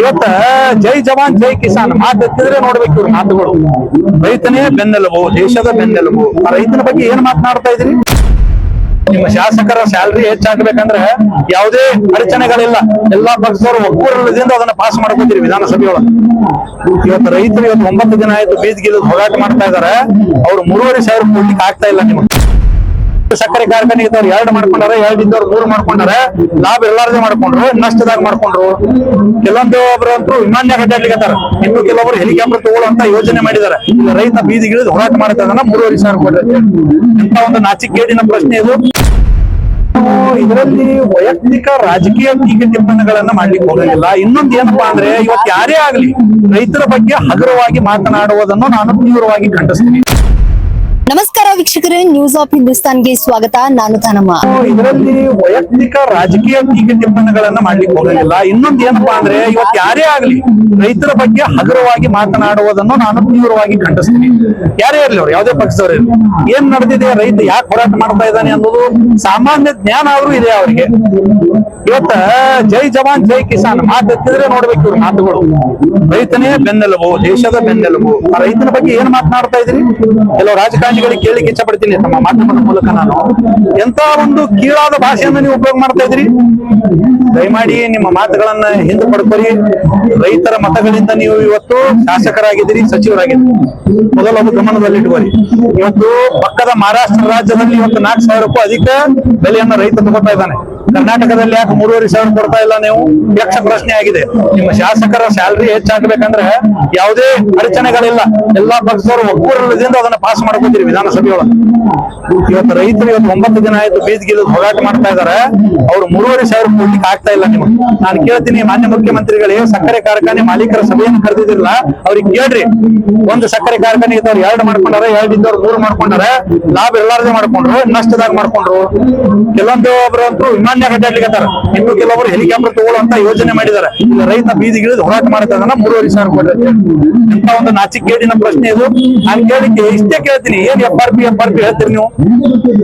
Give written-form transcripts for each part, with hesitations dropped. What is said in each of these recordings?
ಇವತ್ತ ಜೈ ಜವಾನ್ ಜೈ ಕಿಸಾನ್ ಮಾತೆತ್ತಿದ್ರೆ ನೋಡ್ಬೇಕು ಇವ್ರ ಮಾತುಗಳು. ರೈತನೇ ಬೆನ್ನೆಲುಬು, ದೇಶದ ಬೆನ್ನೆಲುಬು. ಆ ರೈತನ ಬಗ್ಗೆ ಏನ್ ಮಾತನಾಡ್ತಾ ಇದ್ರಿ? ನಿಮ್ಮ ಶಾಸಕರ ಸ್ಯಾಲ್ರಿ ಹೆಚ್ಚಾಗ್ಬೇಕಂದ್ರೆ ಯಾವುದೇ ಅಡಚಣೆಗಳಿಲ್ಲ, ಎಲ್ಲಾ ಪಕ್ಷದವರು ಒಕ್ಕೂರದಿಂದ ಅದನ್ನ ಪಾಸ್ ಮಾಡ್ಕೊತೀರಿ ವಿಧಾನಸಭೆಯೊಳಗೆ. ಇವತ್ತು ರೈತರು ಇವತ್ತು 9 ದಿನ ಆಯ್ತು ಬೀದಿಗಿಳಿದು ಹೋರಾಟ ಮಾಡ್ತಾ ಇದಾರೆ. ಅವ್ರು 3,500 ಕೊಡ್ಲಿಕ್ಕೆ ಆಗ್ತಾ ಇಲ್ಲ. ನಿಮ್ಗೆ ಸಕ್ಕರೆ ಕಾರ್ಖಾನೆ ಇದ್ದವ್ರು 2 ಮಾಡ್ಕೊಂಡಾರ, 2 ಇದ್ದವ್ರು 3 ಮಾಡ್ಕೊಂಡಾರ. ಲಾಭ ಎಲ್ಲಾರದೇ ಮಾಡ್ಕೊಂಡ್ರು, ನಷ್ಟದಾಗ ಮಾಡ್ಕೊಂಡ್ರು. ಕೆಲವೊಂದು ಒಬ್ರು ಅಂತೂ ವಿಮಾನ್ಯ ಅಡ್ಡಾಡ್ಲಿಕ್ಕತ್ತಾರ, ಇನ್ನು ಕೆಲವೊಬ್ರು ಹೆಲಿಕಾಪ್ಟರ್ ತಗೊಳ್ಳುವಂತ ಯೋಜನೆ ಮಾಡಿದಾರೆ. ಈಗ ರೈತ ಬೀದಿಗಿಳಿದು ಹೋರಾಟ ಮಾಡ್ತಾ ಇದ್ದಾನ 3,500 ಕೊಡ್ರಿ. ಎಂತ ಒಂದು ನಾಚಿಕೇಡಿನ ಪ್ರಶ್ನೆ ಇದು. ಇದರಲ್ಲಿ ವೈಯಕ್ತಿಕ ರಾಜಕೀಯ ಟೀಕೆ ಟಿಪ್ಪಣಿಗಳನ್ನ ಮಾಡ್ಲಿಕ್ಕೆ ಹೋಗಲಿಲ್ಲ. ಇನ್ನೊಂದು ಏನಪ್ಪಾ ಅಂದ್ರೆ, ಇವತ್ತು ಯಾರೇ ಆಗ್ಲಿ ರೈತರ ಬಗ್ಗೆ ಹಗುರವಾಗಿ ಮಾತನಾಡುವುದನ್ನು ನಾನು ತೀವ್ರವಾಗಿ ಖಂಡಿಸ್ತೀನಿ. ನಮಸ್ಕಾರ ವೀಕ್ಷಕರೇ, ನ್ಯೂಸ್ ಆಫ್ ಹಿಂದೂಸ್ತಾನ್ಗೆ ಸ್ವಾಗತ. ನಾನು ಧನಮ್ಮ. ಇದರಲ್ಲಿ ವೈಯಕ್ತಿಕ ರಾಜಕೀಯ ಟೀಕೆ ಟಿಪ್ಪಣಿಗಳನ್ನ ಮಾಡ್ಲಿಕ್ಕೆ ಹೋಗಲಿಲ್ಲ. ಇನ್ನೊಂದು ಏನಪ್ಪಾ ಅಂದ್ರೆ, ಇವತ್ತು ಯಾರೇ ಆಗ್ಲಿ ರೈತರ ಬಗ್ಗೆ ಹಗುರವಾಗಿ ಮಾತನಾಡುವುದನ್ನು ನಾನು ತೀವ್ರವಾಗಿ ಖಂಡಿಸ್ತೀನಿ. ಯಾರೇ ಇರ್ಲಿ, ಅವ್ರು ಯಾವುದೇ ಪಕ್ಷದವ್ರು ಇರ್ಲಿ, ಏನ್ ನಡೆದಿದೆ, ರೈತ ಯಾಕೆ ಹೋರಾಟ ಮಾಡ್ತಾ ಇದ್ದಾನೆ ಅನ್ನೋದು ಸಾಮಾನ್ಯ ಜ್ಞಾನ ಆದ್ರೂ ಇದೆ ಅವರಿಗೆ. ಇವತ್ತ ಜೈ ಜವಾನ್ ಜೈ ಕಿಸಾನ್ ಮಾತೆತ್ತಿದ್ರೆ ನೋಡ್ಬೇಕು ಇವ್ರ ಮಾತುಗಳು. ರೈತನೇ ಬೆನ್ನೆಲುಬು, ದೇಶದ ಬೆನ್ನೆಲುಬು. ಆ ರೈತನ ಬಗ್ಗೆ ಏನ್ ಮಾತನಾಡ್ತಾ ಇದ್ರಿ? ಕೆಲವು ರಾಜಕಾರಣಿಗಳಿಗೆ ಕೇಳಿಕ್ಕೆ ಇಚ್ಛೆ ಪಡ್ತೀನಿ ತಮ್ಮ ಮಾಧ್ಯಮದ ಮೂಲಕ. ನಾನು ಎಂತ ಒಂದು ಕೀಳಾದ ಭಾಷೆಯನ್ನು ನೀವು ಉಪಯೋಗ ಮಾಡ್ತಾ ಇದ್ರಿ? ದಯಮಾಡಿ ನಿಮ್ಮ ಮಾತುಗಳನ್ನ ಹಿಂದೆ ಪಡ್ಕೊರಿ. ರೈತರ ಮತಗಳಿಂದ ನೀವು ಇವತ್ತು ಶಾಸಕರಾಗಿದ್ದೀರಿ, ಸಚಿವರಾಗಿದ್ದೀರಿ. ಮೊದಲು ಗಮನದಲ್ಲಿಟ್ಕೋರಿ. ಇವತ್ತು ಪಕ್ಕದ ಮಹಾರಾಷ್ಟ್ರ ರಾಜ್ಯದಲ್ಲಿ ಇವತ್ತು 4,000ಕ್ಕೂ ಅಧಿಕ ಬೆಲೆಯನ್ನ ರೈತ ತಗೋತಾ ಇದ್ದಾನೆ. ಕರ್ನಾಟಕದಲ್ಲಿ ಯಾಕೆ 3,500 ಕೊಡ್ತಾ ಇಲ್ಲ ನೀವು? ಯಕ್ಷ ಪ್ರಶ್ನೆ ಆಗಿದೆ. ನಿಮ್ಮ ಶಾಸಕರ ಸ್ಯಾಲ್ರಿ ಹೆಚ್ಚಾಗಬೇಕಂದ್ರೆ ಯಾವುದೇ ಅಡಚಣೆಗಳಿಲ್ಲ, ಎಲ್ಲಾ ಪಕ್ಷದವರು ಒಕ್ಕೂರದಿಂದ ಅದನ್ನ ಪಾಸ್ ಮಾಡ್ಕೊತೀರಿ ವಿಧಾನಸಭೆಯೊಳಗೆ. ಇವತ್ತು ರೈತರು ಇವತ್ತು 9 ದಿನ ಆಯ್ತು ಬೀದಿಗಿಳಿದು ಹೋರಾಟ ಮಾಡ್ತಾ ಇದಾರೆ. ಅವ್ರು 3,500 ಕೊಡ್ಲಿಕ್ಕೆ ಆಗ್ತಾ ಇಲ್ಲ. ನಿಮಗೆ ನಾನು ಕೇಳ್ತೀನಿ, ಮಾನ್ಯ ಮುಖ್ಯಮಂತ್ರಿಗಳಿಗೆ ಸಕ್ಕರೆ ಕಾರ್ಖಾನೆ ಮಾಲೀಕರ ಸಭೆಯನ್ನು ಕರೆದಿದ್ದಿಲ್ಲ, ಅವ್ರಿಗೆ ಕೇಳ್ರಿ. ಒಂದು ಸಕ್ಕರೆ ಕಾರ್ಖಾನೆ ಇದ್ದವ್ರು 2 ಮಾಡ್ಕೊಂಡಾರ, 2 ಇದ್ದವ್ರು 3 ಮಾಡ್ಕೊಂಡಾರ. ಲಾಭ ಎಲ್ಲಾರದೇ ಮಾಡ್ಕೊಂಡ್ರು, ನಷ್ಟದಾಗ ಮಾಡ್ಕೊಂಡ್ರು. ಕೆಲವೊಂದು ಒಬ್ರು ಅಂತೂ ವಿಮಾನ್ಯ ಅಡ್ಡಾಡ್ಲಿಕ್ಕತ್ತಾರ, ಇನ್ನು ಕೆಲವೊಬ್ರು ಹೆಲಿಕಾಪ್ಟರ್ ತಗೊಳ್ಳುವಂತ ಯೋಜನೆ ಮಾಡಿದ್ದಾರೆ. ಈಗ ರೈತ ಬೀದಿಗಿಳಿದು ಹೋರಾಟ ಮಾಡ್ತಾ ಇದ್ದಾನ 3,500 ಕೊಡ್ರಿ. ಎಂತ ಒಂದು ನಾಚಿಕೇಡಿನ ಪ್ರಶ್ನೆ ಇದು. ನಾನು ಕೇಳಿಕ್ಕೆ ಇಷ್ಟೇ ಕೇಳ್ತೀನಿ, ಏನ್ FRP ಹೇಳ್ತೀರಿ ನೀವು?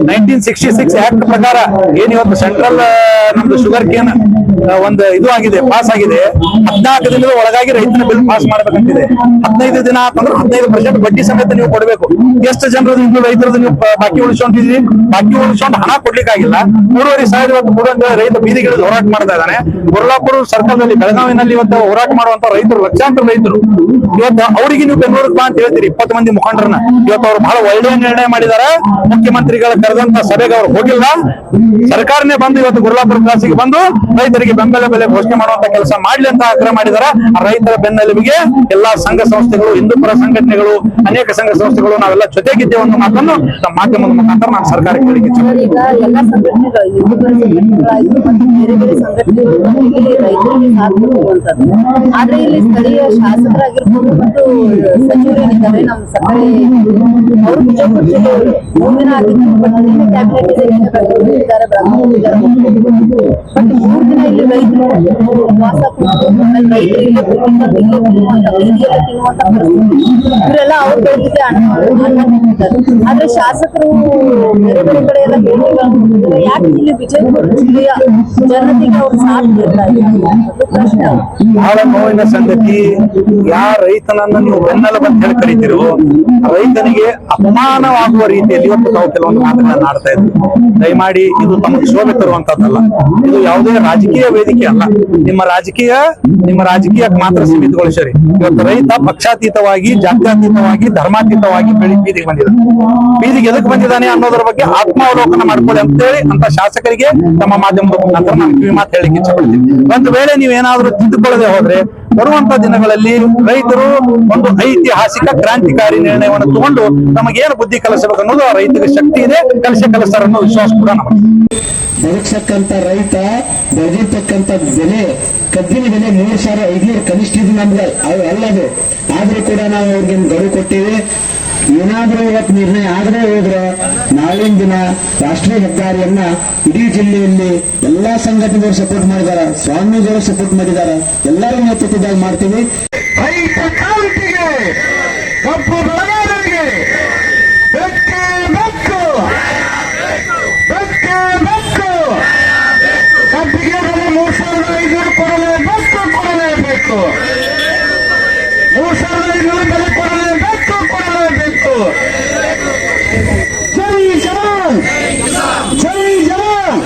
1966 ಆಕ್ಟ್ ಪ್ರಕಾರ ಏನ್ ಇವತ್ತು ಸೆಂಟ್ರಲ್ ನಮ್ದು ಶುಗರ್ ಕೇನ್ ಒಂದು ಇದು ಆಗಿದೆ, ಪಾಸ್ ಆಗಿದೆ. 14 ದಿನದ ಒಳಗಾಗಿ ರೈತನ ಬಿಲ್ ಪಾಸ್ ಮಾಡ್ಬೇಕಂತಿದೆ. 15 ದಿನ ಆತಂದ್ರೆ 15% ಬಡ್ಡಿ ಸಮೇತ ನೀವು ಕೊಡ್ಬೇಕು. ಎಷ್ಟು ಜನರದ್ದು ಇನ್ನು ರೈತರದ್ದು ನೀವು ಬಾಕಿ ಉಳಿಸ್ಕೊಂಡಿದ್ರಿ? ಬಾಕಿ ಉಳಿಸ್ಕೊಂಡು ಹಣ ಕೊಡ್ಲಿಕ್ಕಾಗಿಲ್ಲ. 3,500 ಇವತ್ತು ಕೊಡುವಂತ ರೈತ ಬೀದಿಗಿಳಿದು ಹೋರಾಟ ಮಾಡ್ತಾ ಇದ್ದಾನೆ. ಕೊರ್ಲಾಪುರ ಸರ್ಕಲ್ನಲ್ಲಿ, ಬೆಳಗಾವಿನಲ್ಲಿ ಇವತ್ತು ಹೋರಾಟ ಮಾಡುವಂತ ರೈತರು, ಲಕ್ಷಾಂತರ ರೈತರು. ಇವತ್ತು ಅವರಿಗೆ ನೀವು ಬೆಂಗಳೂರಿಗೆ ಬಾ ಅಂತ ಹೇಳ್ತೀರಿ 20 ಮಂದಿ ಮುಖಂಡರನ್ನ. ಇವತ್ತು ಅವ್ರು ಬಹಳ ಒಳ್ಳೆಯ ನಿರ್ಣಯ ಮಾಡಿದ್ದಾರೆ. ಮುಖ್ಯಮಂತ್ರಿಗಳ ಕರೆದಂತ ಸಭೆಗೆ ಅವ್ರು ಹೋಗಿಲ್ಲ, ಸರ್ಕಾರನೇ ಬಂದು ಇವತ್ತು ಕೊರ್ಲಾಪುರ ಕ್ಲಾಸಿಗೆ ಬಂದು ರೈತರಿಗೆ ಬೆಂಬಲ ಬೆಲೆ ಘೋಷಣೆ ಮಾಡುವಂತ ಕೆಲಸ ಮಾಡ್ಲಿ ಅಂತ ಆಗ್ರಹ ಮಾಡಿದ್ದಾರೆ. ರೈತರ ಬೆನ್ನೆಲುಬಿಗೆ ಎಲ್ಲಾ ಸಂಘ ಸಂಸ್ಥೆಗಳು, ಹಿಂದೂಪರ ಸಂಘಟನೆಗಳು, ಅನೇಕ ಸಂಘ ಸಂಸ್ಥೆಗಳು ನಾವೆಲ್ಲ ಜೊತೆಗಿದ್ದೇವೆ ಅನ್ನೋ ಮಾತನ್ನು ನಮ್ಮ ಮಾಧ್ಯಮದ ಮುಖಾಂತರ ನಾನು ಸರ್ಕಾರಕ್ಕೆ ಹೇಳಿಕೆ ಈಗ ಎಲ್ಲಾ ಸಂಘಟನೆಗಳು, ಹಿಂದೂಪರ ಸಂಘಟನೆಗಳಾಯ್ತು ಮತ್ತು ಬೇರೆ ಬೇರೆ ಸಂಘಟನೆಗಳು ರೈತರಿಗೆ ಸಾಥ್ ಕೊಡುವಂತದ್ದು. ಆದ್ರೆ ಇಲ್ಲಿ ಸ್ಥಳೀಯ ಶಾಸಕರಾಗಿರ್ಬೋದು ಮತ್ತು ಸಚಿವರೇನಿದ್ದಾರೆ ನಮ್ಮ ಸಕ್ಕರೆ, ಅವರು ಬಿಜಾಪುರ ಜಿಲ್ಲೆಯವರು 3 ದಿನ ಆಗಿತ್ತು. ಬಟ್ ಅದೇನು ಕ್ಯಾಬಿನೆಟ್ ಇದ್ದಾರೆ, ಬೆಳಗಾವಿದ್ದಾರೆ. ಬಟ್ 3 ದಿನ ಇಲ್ಲಿ ರೈತರು ಉಪವಾಸ ಕೂತು ರೈತರು ಇಲ್ಲೇ ತಿನ್ನುವಂತ ಇವರೆಲ್ಲ ಅವ್ರ ಬೆಳೆದಿದೆ ಅನ್ನ ತಿಂತಾರೆ. ಆದ್ರೆ ಶಾಸಕರು ಬೇರೆ ಬೇರೆ ಕಡೆ ಎಲ್ಲ ಭೇಟಿಗಳು, ಯಾಕೆ ಇಲ್ಲಿ ವಿಜಯಪುರ ಜಿಲ್ಲೆಯ ಜನತೆಗೆ ಅವ್ರು ಸಾಥ್ ನೀಡ್ತಾ ಇದ್ದಾರೆ? ಪ್ರಶ್ನೆ. ಬಹಳ ನೋವಿನ ಸಂಗತಿ. ಯಾರ ರೈತನನ್ನ ನೀವು ಬೆನ್ನೆಲುಬು ಅಂತ ಹೇಳಿ ಕರೀತಿರೋ, ರೈತನಿಗೆ ಅಪಮಾನವಾಗುವ ರೀತಿಯಲ್ಲಿ ಇವತ್ತು ತಾವು ಕೆಲವೊಂದು ಮಾತುಗಳನ್ನ ಆಡ್ತಾ ಇದ್ರು. ದಯಮಾಡಿ ಇದು ತಮಗೆ ಶೋಭೆ ತರುವಂತದ್ದಲ್ಲ. ಇದು ಯಾವುದೇ ರಾಜಕೀಯ ವೇದಿಕೆ ಅಲ್ಲ. ನಿಮ್ಮ ರಾಜಕೀಯಕ್ಕೆ ಮಾತ್ರ ಸೀಮಿತಗೊಳಿಸಿರಿ. ಇವತ್ತು ರೈತ ಪಕ್ಷಾತೀತವಾಗಿ, ಜಾತ್ಯತೀತವಾಗಿ, ಧರ್ಮಾತೀತವಾಗಿ ಬೀದಿಗೆ ಬಂದಿದ್ದಾನೆ. ಬೀದಿಗೆ ಎದಕ್ಕೆ ಬಂದಿದ್ದಾನೆ ಅನ್ನೋದ್ರ ಬಗ್ಗೆ ಆತ್ಮಾವಲೋಕನ ಮಾಡ್ಕೊಳ್ಳಿ ಅಂತೇಳಿ ಅಂತ ಶಾಸಕರಿಗೆ ತಮ್ಮ ಮಾಧ್ಯಮದ ಮುಖಾಂತರ ನಾನು ಕಿವಿ ಮಾತು ಹೇಳಿಕ್ಕೆ ಇಚ್ಛೆ ಪಡ್ತೀನಿ. ಒಂದು ವೇಳೆ ನೀವೇನಾದ್ರೂ ತಿದ್ದುಕೊಳ್ಳದೆ ಹೋದ್ರೆ ಬರುವಂತ ದಿನಗಳಲ್ಲಿ ರೈತರು ಒಂದು ಐತಿಹಾಸಿಕ ಕ್ರಾಂತಿಕಾರಿ ನಿರ್ಣಯವನ್ನು ತಗೊಂಡು ನಮಗೇನು ಬುದ್ಧಿ ಕಲಿಸಬೇಕು ಅನ್ನೋದು ಆ ರೈತರಿಗೆ ಶಕ್ತಿ ಇದೆ, ಕಲಿಸ್ತಾರೆ ಅನ್ನೋ ವಿಶ್ವಾಸ ಕೂಡ ನಮಗೆ. ಬದುಕ್ತಕ್ಕಂತ ರೈತ ಬೆಳೆದಿರ್ತಕ್ಕಂಥ ಬೆಲೆ, ಕಬ್ಬಿನ ಬೆಲೆ 3,500 ಕನಿಷ್ಠ ಇದು ನಮ್ಗೆ ಅಲ್ಲದು. ಆದ್ರೂ ಕೂಡ ನಾವು ಅವ್ರಿಗೆ ಗಡುವು ಕೊಟ್ಟಿವಿ. ಏನಾದ್ರೂ ಇವತ್ತು ನಿರ್ಣಯ ಆಗದೆ ಹೋದ್ರೆ ನಾಳಿನ ದಿನ ರಾಷ್ಟ್ರೀಯ ಹೆದ್ದಾರಿಯನ್ನ ಇಡೀ ಜಿಲ್ಲೆಯಲ್ಲಿ ಎಲ್ಲಾ ಸಂಘಟನೆಗಳು ಸಪೋರ್ಟ್ ಮಾಡಿದಾರ, ಸ್ವಾಮಿಗಳು ಸಪೋರ್ಟ್ ಮಾಡಿದಾರ, ಎಲ್ಲರೂ ನೇತೃತ್ವದಾಗ ಮಾಡ್ತೀವಿ. ರೈತ ಕ್ರಾಂತಿಗೆ, ಕಬ್ಬು ಬೆಳೆಗಾರರಿಗೆ ಬೆಕ್ಕೆ ಬೆಕ್ಕು, ಬೆಕ್ಕೆ ಬೆಕ್ಕು, ಕಬ್ಬಿಗೆ ಬೆಲೆ 3,500 ಕೊಡಲೇಬೇಕು. ಕೊಡಲೇಬೇಕು. 3,500 ಬೆಲೆ ಕೊಡಲೇಬೇಕು. ಜೈ ಜವಾನ್, ಜೈ ಜವಾನ್.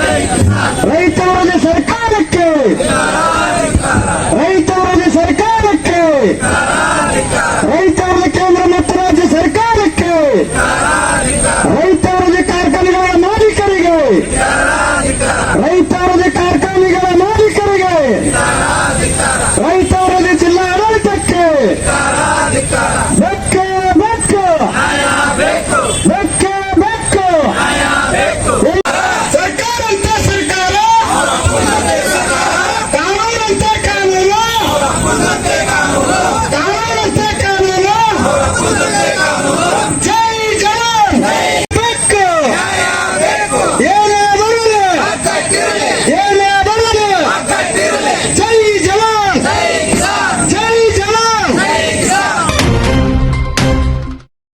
ರೈತ ವಿರೋಧಿ ಸರ್ಕಾರಕ್ಕೆ, ರೈತ ವಿರೋಧಿ ಸರ್ಕಾರಕ್ಕೆ, ರೈತ ವಿರೋಧಿ ಕೇಂದ್ರ ಮತ್ತು ರಾಜ್ಯ ಸರ್ಕಾರಕ್ಕೆ, ರೈತ ವಿರೋಧಿ ಕಾರ್ಖಾನೆಗಳ ಮಾಲೀಕರಿಗೆ, ರೈತ ವಿರೋಧಿ ಕಾರ್ಖಾನೆಗಳ ಮಾಲೀಕರಿಗೆ, ರೈತ ವಿರೋಧಿ ಜಿಲ್ಲಾ ಆಡಳಿತಕ್ಕೆ